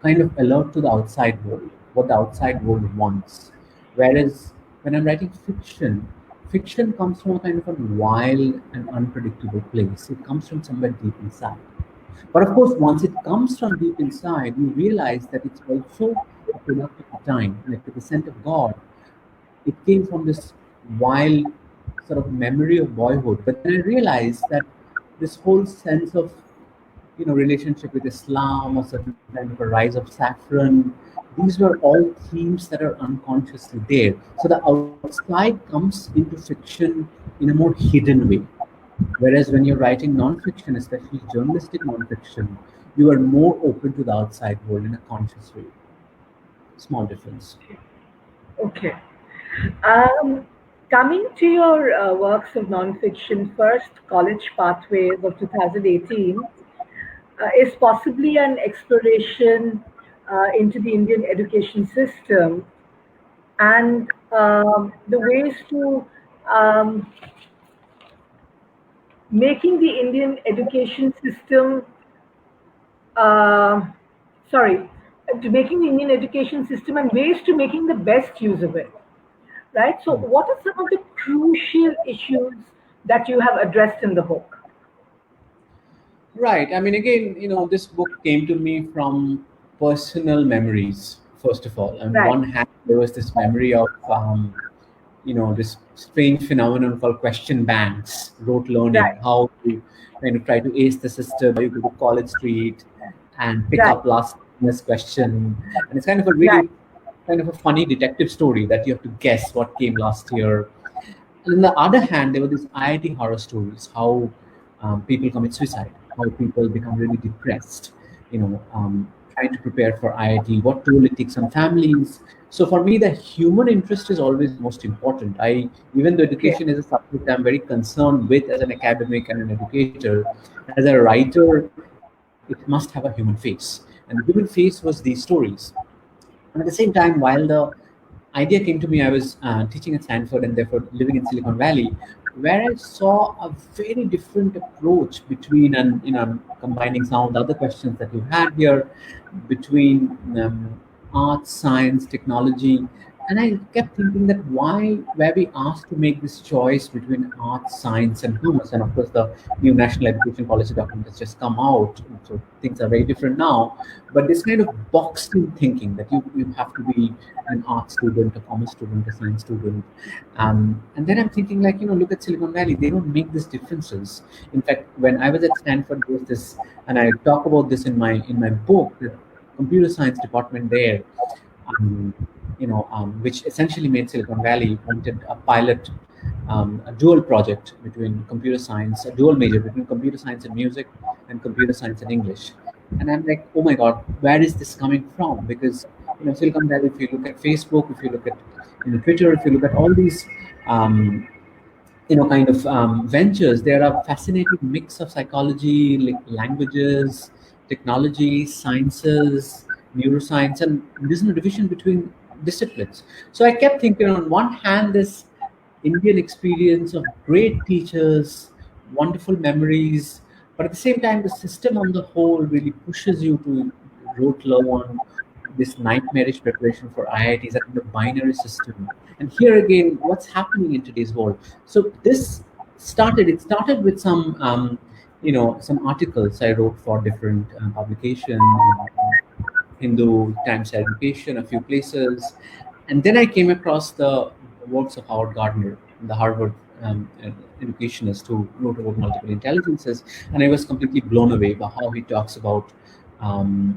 kind of alert to the outside world, what the outside world wants. Whereas when I'm writing fiction, fiction comes from a kind of a wild and unpredictable place. It comes from somewhere deep inside. But of course, once it comes from deep inside, you realize that it's also a product of the time, like the descent of God. It came from this wild sort of memory of boyhood. But then I realized that this whole sense of relationship with Islam, or certain kind of a rise of saffron, these were all themes that are unconsciously there. So the outside comes into fiction in a more hidden way. Whereas when you're writing nonfiction, especially journalistic nonfiction, you are more open to the outside world in a conscious way. Small difference. Okay. Um, Coming to your works of nonfiction, first, College Pathways of 2018 is possibly an exploration into the Indian education system and the ways to um, making the Indian education system, uh, sorry, to making the Indian education system and ways to making the best use of it. Right? So, what are some of the crucial issues that you have addressed in the book? Right. I mean, again, this book came to me from personal memories, first of all. On Right, one hand, there was this memory of, this strange phenomenon called question banks, rote learning, right, how you kind of try to ace the system, how you go to College Street and pick right, up last year's question. And it's kind of a right, really kind of a funny detective story that you have to guess what came last year. And on the other hand, there were these IIT horror stories, how people commit suicide, how people become really depressed, trying to prepare for IIT, what toll it takes on families. So for me, the human interest is always most important. Even though okay, education is a subject I'm very concerned with as an academic and an educator, as a writer, it must have a human face. And the human face was these stories. And at the same time, while the idea came to me, I was teaching at Stanford and therefore living in Silicon Valley, where I saw a very different approach between, and I'm combining some of the other questions that you've had here, between art, science, technology. And I kept thinking that why were we asked to make this choice between art, science, and commerce? And of course, the new National Education Policy document has just come out, so things are very different now. But this kind of boxed in thinking that you have to be an art student, a commerce student, a science student. And then I'm thinking, like, look at Silicon Valley, they don't make these differences. In fact, when I was at Stanford, there was this, and I talk about this in my book, the computer science department there. Um, which essentially made Silicon Valley wanted a pilot, a dual project between computer science, a dual major between computer science and music, and computer science and English. And I'm like, oh my God, where is this coming from? Because Silicon Valley, if you look at Facebook, if you look at Twitter, if you look at all these um, kind of ventures, there are fascinating mix of psychology, like languages, technology, sciences, neuroscience, and there's no division between disciplines. So I kept thinking, on one hand, this Indian experience of great teachers, wonderful memories, but at the same time, the system on the whole really pushes you to rote learn this nightmarish preparation for IITs, that kind of binary system. And here again, what's happening in today's world? So this it started with some articles I wrote for different publications, Hindu, Times Education, a few places. And then I came across the works of Howard Gardner, the Harvard educationist who wrote about multiple intelligences. And I was completely blown away by how he talks about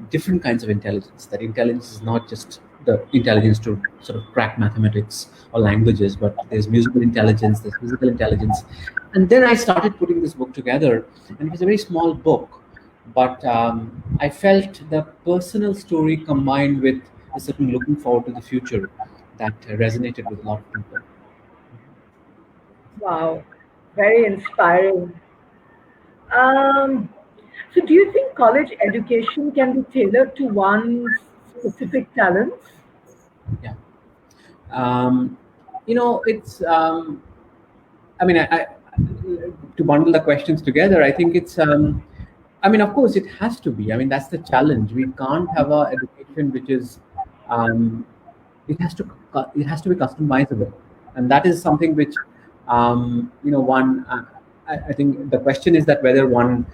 different kinds of intelligence. That intelligence is not just the intelligence to sort of crack mathematics or languages, but there's musical intelligence, there's physical intelligence. And then I started putting this book together, and it was a very small book, but I felt the personal story combined with a certain looking forward to the future that resonated with a lot of people. Wow, very inspiring. Um, so, do you think college education can be tailored to one's specific talents? Yeah. Um, it's to bundle the questions together, I think it's of course it has to be. That's the challenge. We can't have a education which is um, it has to be customizable, and that is something which one I think the question is that whether one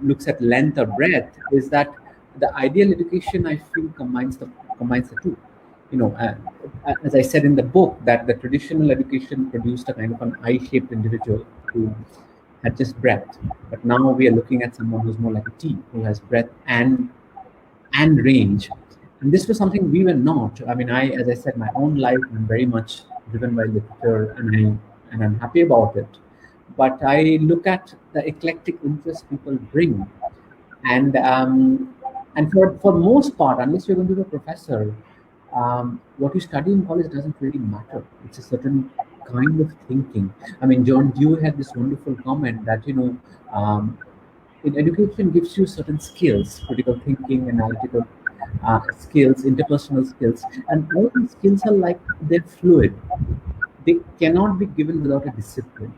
looks at length or breadth. Is that the ideal education? I feel combines the two. As I said in the book, that the traditional education produced a kind of an I-shaped individual who had just breadth, but now we are looking at someone who's more like a T, who has breadth and range. And this was something we were not. As I said, my own life, I'm very much driven by literature, and I'm happy about it. But I look at the eclectic interest people bring, and for most part, unless you're going to be a professor, what you study in college doesn't really matter. It's a certain kind of thinking. John Dewey had this wonderful comment that in education gives you certain skills, critical thinking, analytical skills, interpersonal skills, and all these skills are like they're fluid. They cannot be given without a discipline,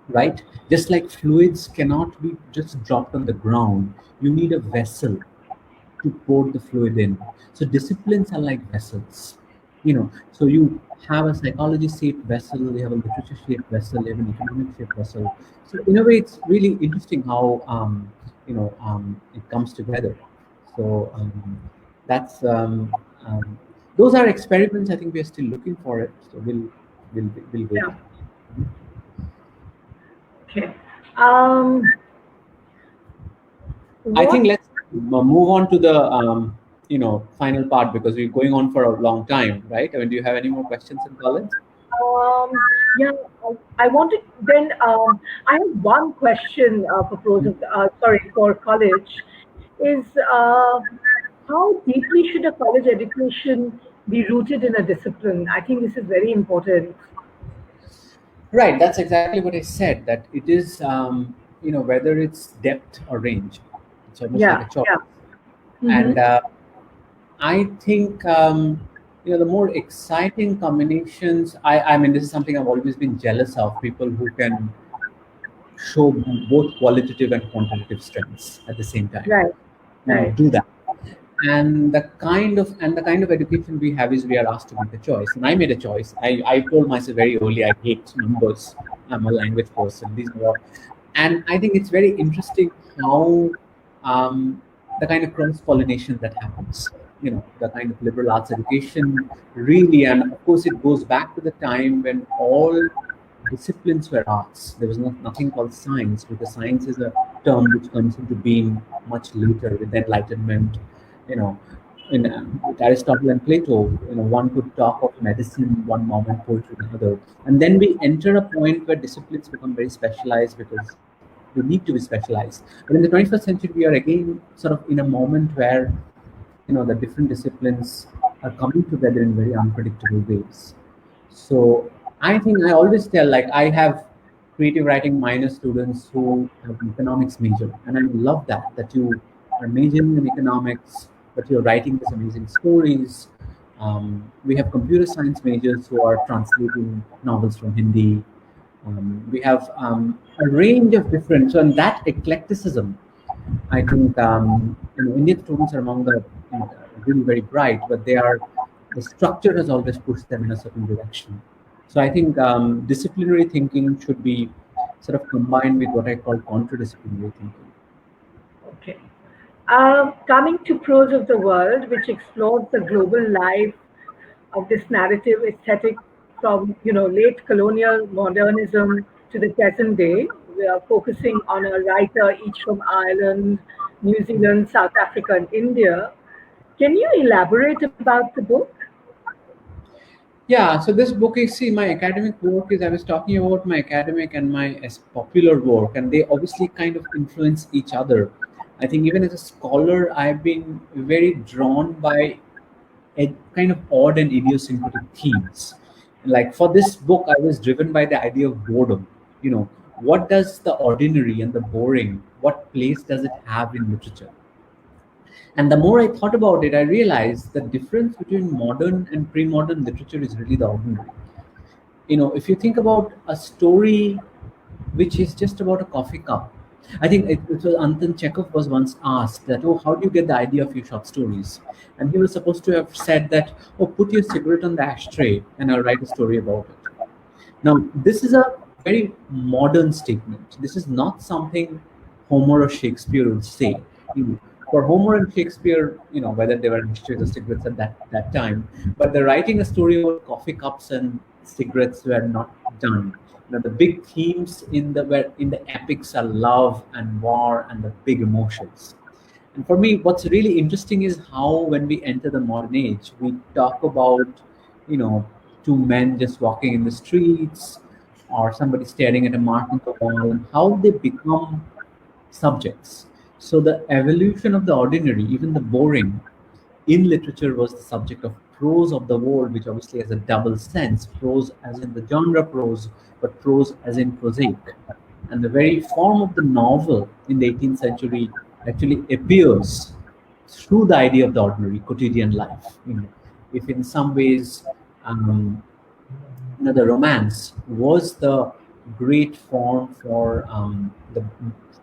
right? Just like fluids cannot be just dropped on the ground. You need a vessel to pour the fluid in. So disciplines are like vessels. So you have a psychology shaped vessel, you have a literature shaped vessel, you have an economic shaped vessel. So in a way, it's really interesting how it comes together. So that's those are experiments. I think we are still looking for it. So we'll wait. Yeah. Okay. Um, I think what? let's move on to the final part, because we're going on for a long time, right? Do you have any more questions in college? Yeah, I wanted then. I have one question for for college. Is how deeply should a college education be rooted in a discipline? I think this is very important. Right, that's exactly what I said. That it is, whether it's depth or range, it's almost like Yeah, a choice. yeah. And Mm-hmm. I think the more exciting combinations. This is something I've always been jealous of. People who can show both qualitative and quantitative strengths at the same time. Right, right. Do that. And the kind of education we have is we are asked to make a choice. And I made a choice. I told myself very early I hate numbers. I'm a language person. These are, and I think it's very interesting how the kind of cross pollination that happens. The kind of liberal arts education really, and of course it goes back to the time when all disciplines were arts. There was nothing called science, because science is a term which comes into being much later with the Enlightenment. You know, with Aristotle and Plato, one could talk of medicine one moment, poetry another, and then we enter a point where disciplines become very specialized because they need to be specialized. But in the 21st century, we are again sort of in a moment where the different disciplines are coming together in very unpredictable ways. So I think I always tell, like, I have creative writing minor students who have an economics major, and I love that you are majoring in economics, but you're writing these amazing stories. We have computer science majors who are translating novels from Hindi. We have a range of different, so in that eclecticism, I think Indian students are among the really very bright, but the structure has always pushed them in a certain direction. So I think disciplinary thinking should be sort of combined with what I call contradisciplinary thinking. Okay. Coming to Prose of the World, which explores the global life of this narrative aesthetic from late colonial modernism to the present day. We are focusing on a writer each from Ireland, New Zealand, South Africa, and India. Can you elaborate about the book? Yeah, so this book is, see, my academic work is, I was talking about my academic and my popular work, and they obviously kind of influence each other. I think even as a scholar, I've been very drawn by a kind of odd and idiosyncratic themes. Like for this book, I was driven by the idea of boredom. What does the ordinary and the boring, what place does it have in literature? And the more I thought about it, I realized the difference between modern and pre-modern literature is really the ordinary. If you think about a story which is just about a coffee cup, I think it was Anton Chekhov was once asked that, oh, how do you get the idea of your short stories? And he was supposed to have said that, oh, put your cigarette on the ashtray and I'll write a story about it. Now, this is a very modern statement. This is not something Homer or Shakespeare would say. For Homer and Shakespeare, whether they were ashtrays or cigarettes at that time, but they're writing a story about coffee cups and cigarettes were not done. The big themes in the epics are love and war and the big emotions. And for me, what's really interesting is how when we enter the modern age, we talk about, you know, two men just walking in the streets or somebody staring at a mark on the wall and how they become subjects. So the evolution of the ordinary, even the boring, in literature was the subject of prose of the world, which obviously has a double sense, prose as in the genre prose, but prose as in prosaic. And the very form of the novel in the 18th century actually appears through the idea of the ordinary quotidian life. If in some ways the romance was the great form for the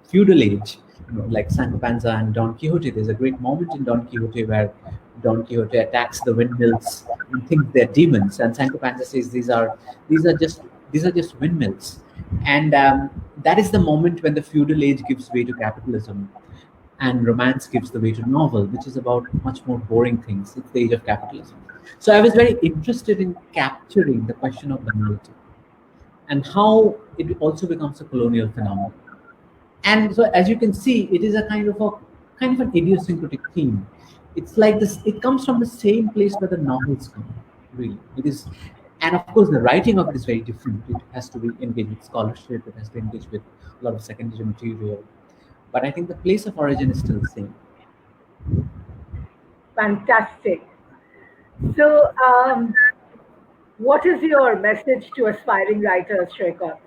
feudal age, like Sancho Panza and Don Quixote. There's a great moment in Don Quixote where Don Quixote attacks the windmills and thinks they're demons, and Sancho Panza says these are just these are just windmills, and that is the moment when the feudal age gives way to capitalism, and romance gives the way to novel, which is about much more boring things. It's the age of capitalism. So I was very interested in capturing the question of banality and how it also becomes a colonial phenomenon. And so as you can see, it is a kind of an idiosyncratic theme. It's like this, it comes from the same place where the novels come, really. It is, and of course the writing of it is very different. It has to be engaged with scholarship, it has to engage with a lot of secondary material. But I think the place of origin is still the same. Fantastic. So, what is your message to aspiring writers, Saikat?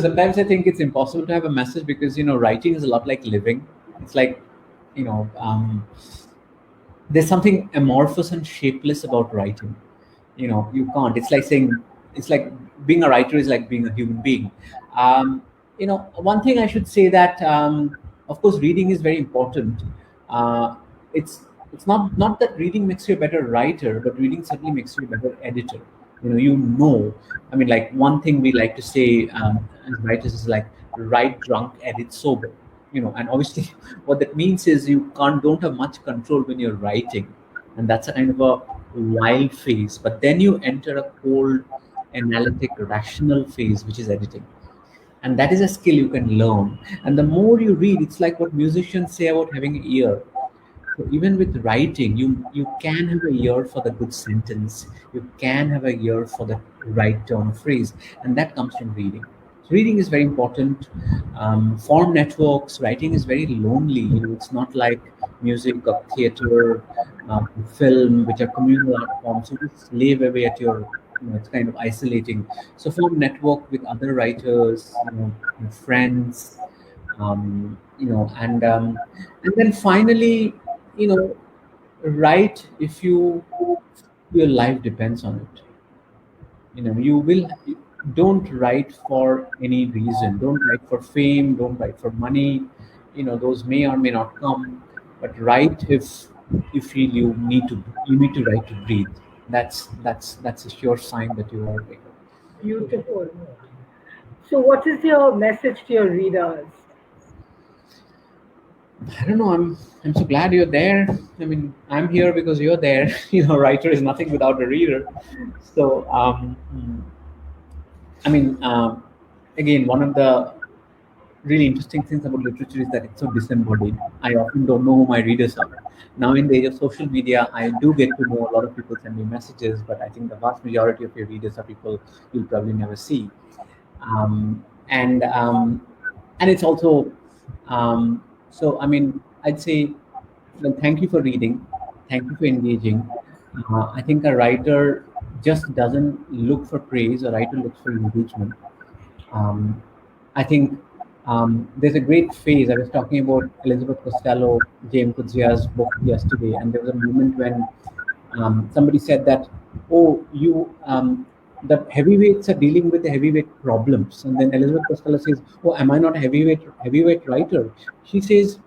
Sometimes I think it's impossible to have a message because writing is a lot like living. It's like, you know there's something amorphous and shapeless about writing. You can't, it's like saying, it's like being a writer is like being a human being. One thing I should say that of course reading is very important. uh, it's it's not that reading makes you a better writer, but reading certainly makes you a better editor. I mean, like, one thing we like to say as writers is like, write drunk, edit sober. And obviously what that means is you don't have much control when you're writing, and that's a kind of a wild phase. But then you enter a cold, analytic, rational phase, which is editing, and that is a skill you can learn. And the more you read, it's like what musicians say about having an ear. So even with writing, you can have a ear for the good sentence. You can have a ear for the right turn of phrase, and that comes from reading. So reading is very important. Form networks. Writing is very lonely. It's not like music or theater, film, which are communal art forms. You just live away at your, it's kind of isolating. So form network with other writers, friends, and then finally, you know, write if your life depends on it. You will. Don't write for any reason. Don't write for fame. Don't write for money. Those may or may not come. But write if you feel you need to write to breathe. That's a sure sign that you are awake. Beautiful. So, what is your message to your readers? I don't know. I'm so glad you're there. I mean, I'm here because you're there. Writer is nothing without a reader. So, I mean, again, one of the really interesting things about literature is that it's so disembodied. I often don't know who my readers are. Now, in the age of social media, I do get to know a lot of people send me messages, but I think the vast majority of your readers are people you'll probably never see. Um, and and it's also so. I mean, I'd say, well, thank you for reading, thank you for engaging. I think a writer just doesn't look for praise. A writer looks for engagement. um, I think there's a great phase. I was talking about Elizabeth Costello, James Kudzia's book yesterday, and there was a moment when somebody said that, "Oh, the heavyweights are dealing with the heavyweight problems," and then Elizabeth Costello says, "Oh, am I not a heavyweight writer?" She says,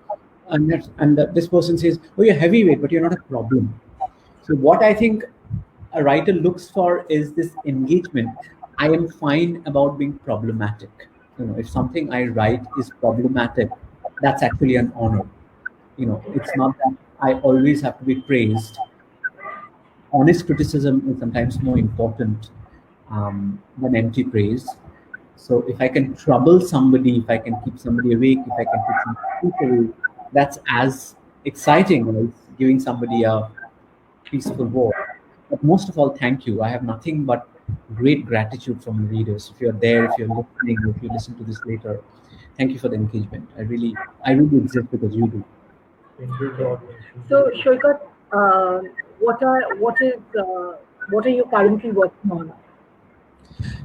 this person says, "Oh, you're heavyweight, but you're not a problem." So what I think a writer looks for is this engagement. I am fine about being problematic. If something I write is problematic, that's actually an honor. It's not that I always have to be praised. Honest criticism is sometimes more important than empty praise. So if I can trouble somebody, if I can keep somebody awake, if I can keep somebody awake, that's as exciting as giving somebody a peaceful walk. But most of all, thank you. I have nothing but great gratitude from the readers. If you're there, if you're listening, if you listen to this later, thank you for the engagement. I really exist because you do. So, Shoikat, what are you currently working on?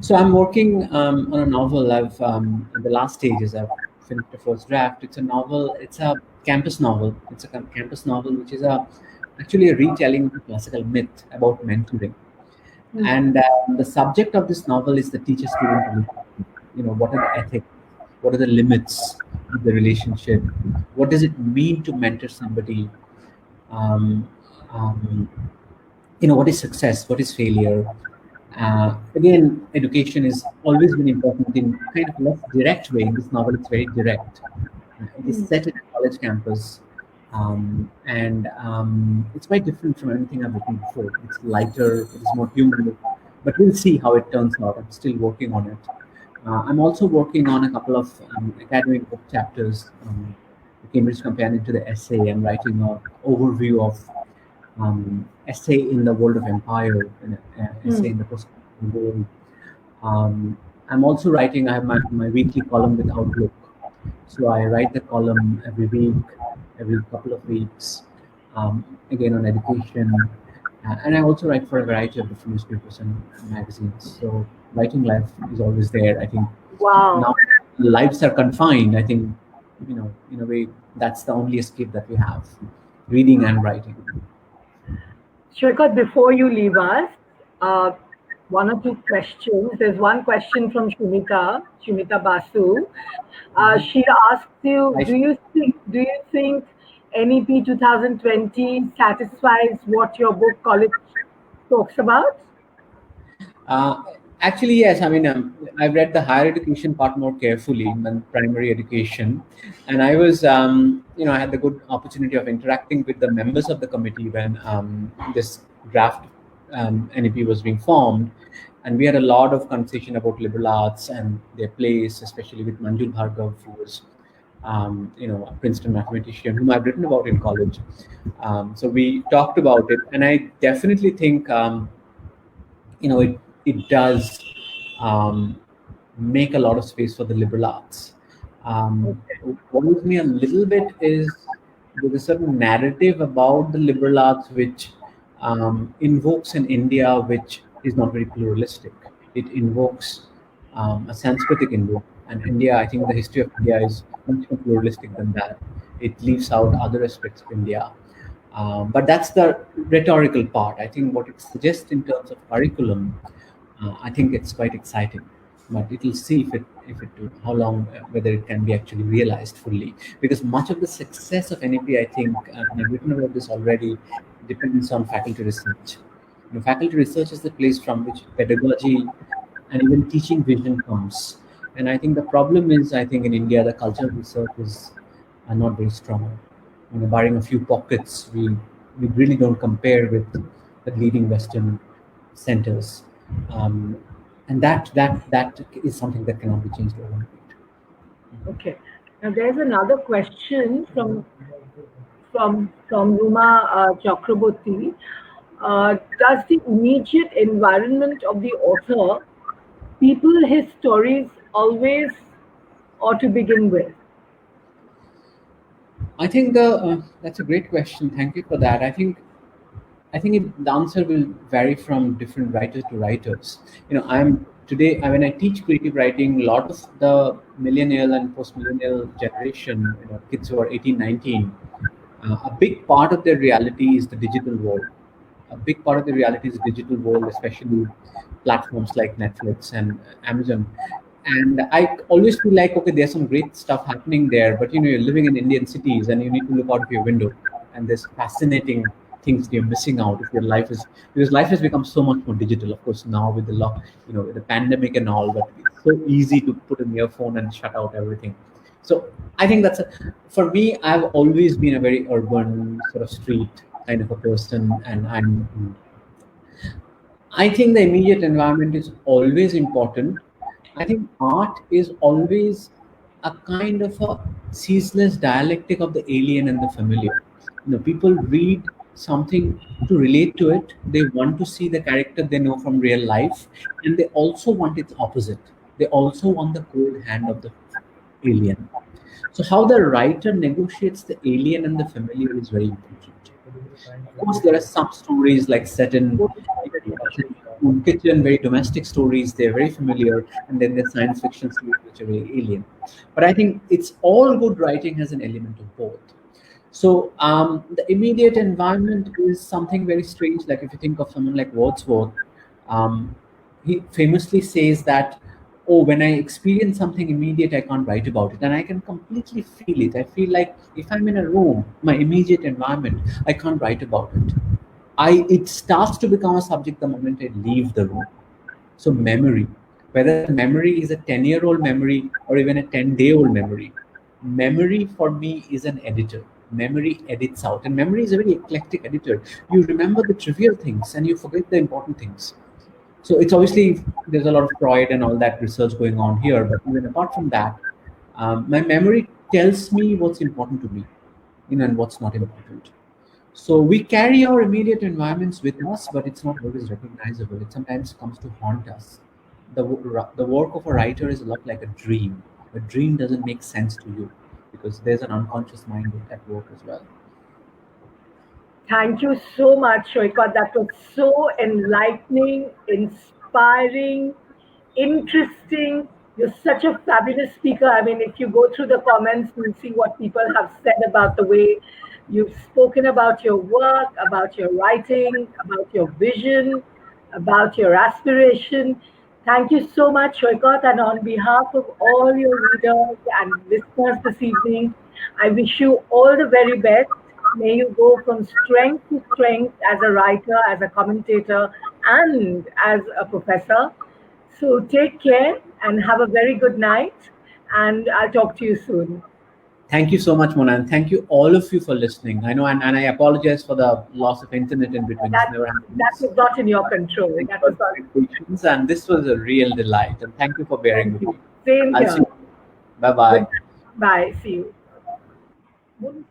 So I'm working on a novel. I've in the last stages. I've finished the first draft. It's a novel. It's a campus novel. It's a campus novel, which is actually a retelling of a classical myth about mentoring. Hmm. And the subject of this novel is the teacher-student relationship. What are the ethics? What are the limits of the relationship? What does it mean to mentor somebody? Um, um, what is success? What is failure? Again, education is always been important in kind of less direct way. In this novel, it's very direct. It is Hmm. set in a college campus, and it's quite different from anything I've written before. It's lighter, it is more human, but we'll see how it turns out. I'm still working on it. I'm also working on a couple of academic book chapters, the Cambridge Companion to the Essay. I'm writing an overview of essay in the world of empire, and essay Hmm. in the post-colonial world. I'm also writing. I have my weekly column with Outlook, so I write the column every week, every couple of weeks, again on education, and I also write for a variety of different newspapers and magazines. So writing life is always there. I think now Wow. lives are confined. I think in a way that's the only escape that we have: reading and writing. Shrikat, before you leave us, uh, one or two questions. There's one question from Shumita Basu. She asks you, I do you think NEP 2020 satisfies what your book college talks about? Uh, Actually, yes. I mean, I've read the higher education part more carefully than primary education, and I had the good opportunity of interacting with the members of the committee when this draft NEP was being formed, and we had a lot of conversation about liberal arts and their place, especially with Manjul Bhargav, who was a Princeton mathematician whom I've written about in college. So we talked about it, and I definitely think it does um, make a lot of space for the liberal arts. What worries me a little bit is there's a certain narrative about the liberal arts which invokes an India which is not very pluralistic. It invokes a Sanskritic India, and India. I think the history of India is much more pluralistic than that. It leaves out other aspects of India. But that's the rhetorical part. I think what it suggests in terms of curriculum, I think it's quite exciting. But it will see if it how long whether it can be actually realized fully. Because much of the success of NEP, I think, and I've written about this already, depends on faculty research. Faculty research is the place from which pedagogy and even teaching vision comes. And I think the problem is, I think in India, the culture of research is are not very strong. Barring a few pockets, we really don't compare with the leading Western centers, um, and that is something that cannot be changed overnight. Okay. Now there's another question from Ruma Chakraborty. Does the immediate environment of the author people his stories always or to begin with? I think that's a great question. Thank you for that. The answer will vary from different writers to writers. I'm today when I teach creative writing, a lot of the millennial and post-millennial generation, kids who are 18, 19, a big part of their reality is the digital world. A big part of the reality is digital world, especially platforms like Netflix and Amazon. And I always feel like, okay, there's some great stuff happening there, but you're living in Indian cities and you need to look out of your window, and there's fascinating things you're missing out if your life is because life has become so much more digital. Of course, now with the with the pandemic and all, but it's so easy to put an earphone and shut out everything. So I think for me. I've always been a very urban sort of street kind of a person, and I think the immediate environment is always important. I think art is always a kind of a ceaseless dialectic of the alien and the familiar. People read something to relate to it. They want to see the character they know from real life, and they also want its opposite. They also want the cold hand of the alien. So, how the writer negotiates the alien and the familiar is very important. Of course, there are some stories like set in kitchen, very domestic stories. They're very familiar, and then there's science fiction stories which are very alien. But I think it's all good writing has an element of both. So the immediate environment is something very strange. Like if you think of someone like Wordsworth, um, he famously says that, "Oh, when I experience something immediate, I can't write about it, and I can completely feel it. I feel like if I'm in a room, my immediate environment, I can't write about it. It starts to become a subject the moment I leave the room." So memory, whether the memory is a 10-year-old memory or even a 10-day-old memory, memory for me is an editor. Memory edits out, and memory is a very eclectic editor. You remember the trivial things and you forget the important things. So it's obviously there's a lot of Freud and all that research going on here, but even apart from that, my memory tells me what's important to me, and what's not important. So we carry our immediate environments with us, but it's not always recognizable. It sometimes comes to haunt us. The work of a writer is a lot like a dream. A dream doesn't make sense to you because there's an unconscious mind at work as well. Thank you so much, Shoika. That was so enlightening, inspiring, interesting. You're such a fabulous speaker. I mean, if you go through the comments, you'll see what people have said about the way you've spoken about your work, about your writing, about your vision, about your aspiration. Thank you so much, Shoikat. And on behalf of all your readers and listeners this evening, I wish you all the very best. May you go from strength to strength as a writer, as a commentator, and as a professor. So take care and have a very good night. And I'll talk to you soon. Thank you so much, Mona, and thank you all of you for listening. I know, and I apologize for the loss of internet in between. This That never that happens. was not in your control. Thank you That for was not. your patience, and this was a real delight. And thank you for bearing Thank with you. me. Same I'll see here. you. Bye Good bye. night. Bye. See you.